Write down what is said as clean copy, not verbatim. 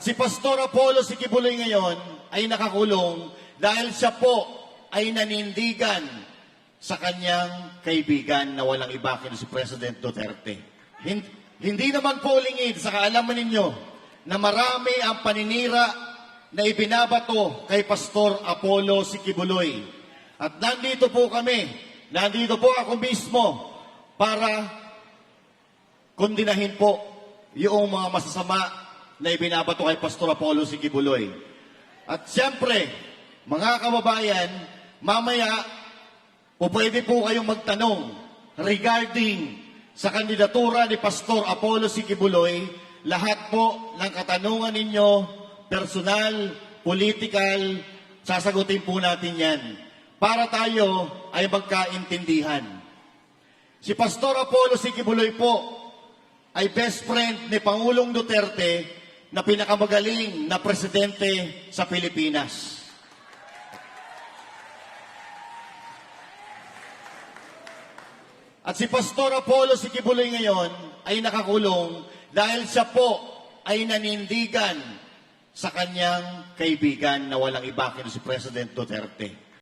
Si Pastor Apollo Sikibuloy ngayon ay nakakulong dahil siya po ay nanindigan sa kanyang kaibigan na walang iba kundi si President Duterte. Hindi naman po lingid sa kaalaman ninyo na marami ang paninira na ibinabato kay Pastor Apollo Sikibuloy. At nandito po kami, nandito po ako mismo para kondinahin po yung mga masasama na ibinabato kay Pastor Apollo Sikibuloy. At siyempre, mga kababayan, mamaya o pwede po kayong magtanong regarding sa kandidatura ni Pastor Apollo Sikibuloy, lahat po ng katanungan ninyo, personal, political, sasagutin po natin yan para tayo ay magkaintindihan. Si Pastor Apollo Sikibuloy po ay best friend ni Pangulong Duterte na pinakamagaling na presidente sa Pilipinas. At si Pastor Apollo Sikibuloy ngayon ay nakakulong dahil siya po ay nanindigan sa kanyang kaibigan na walang iba kundi si President Duterte.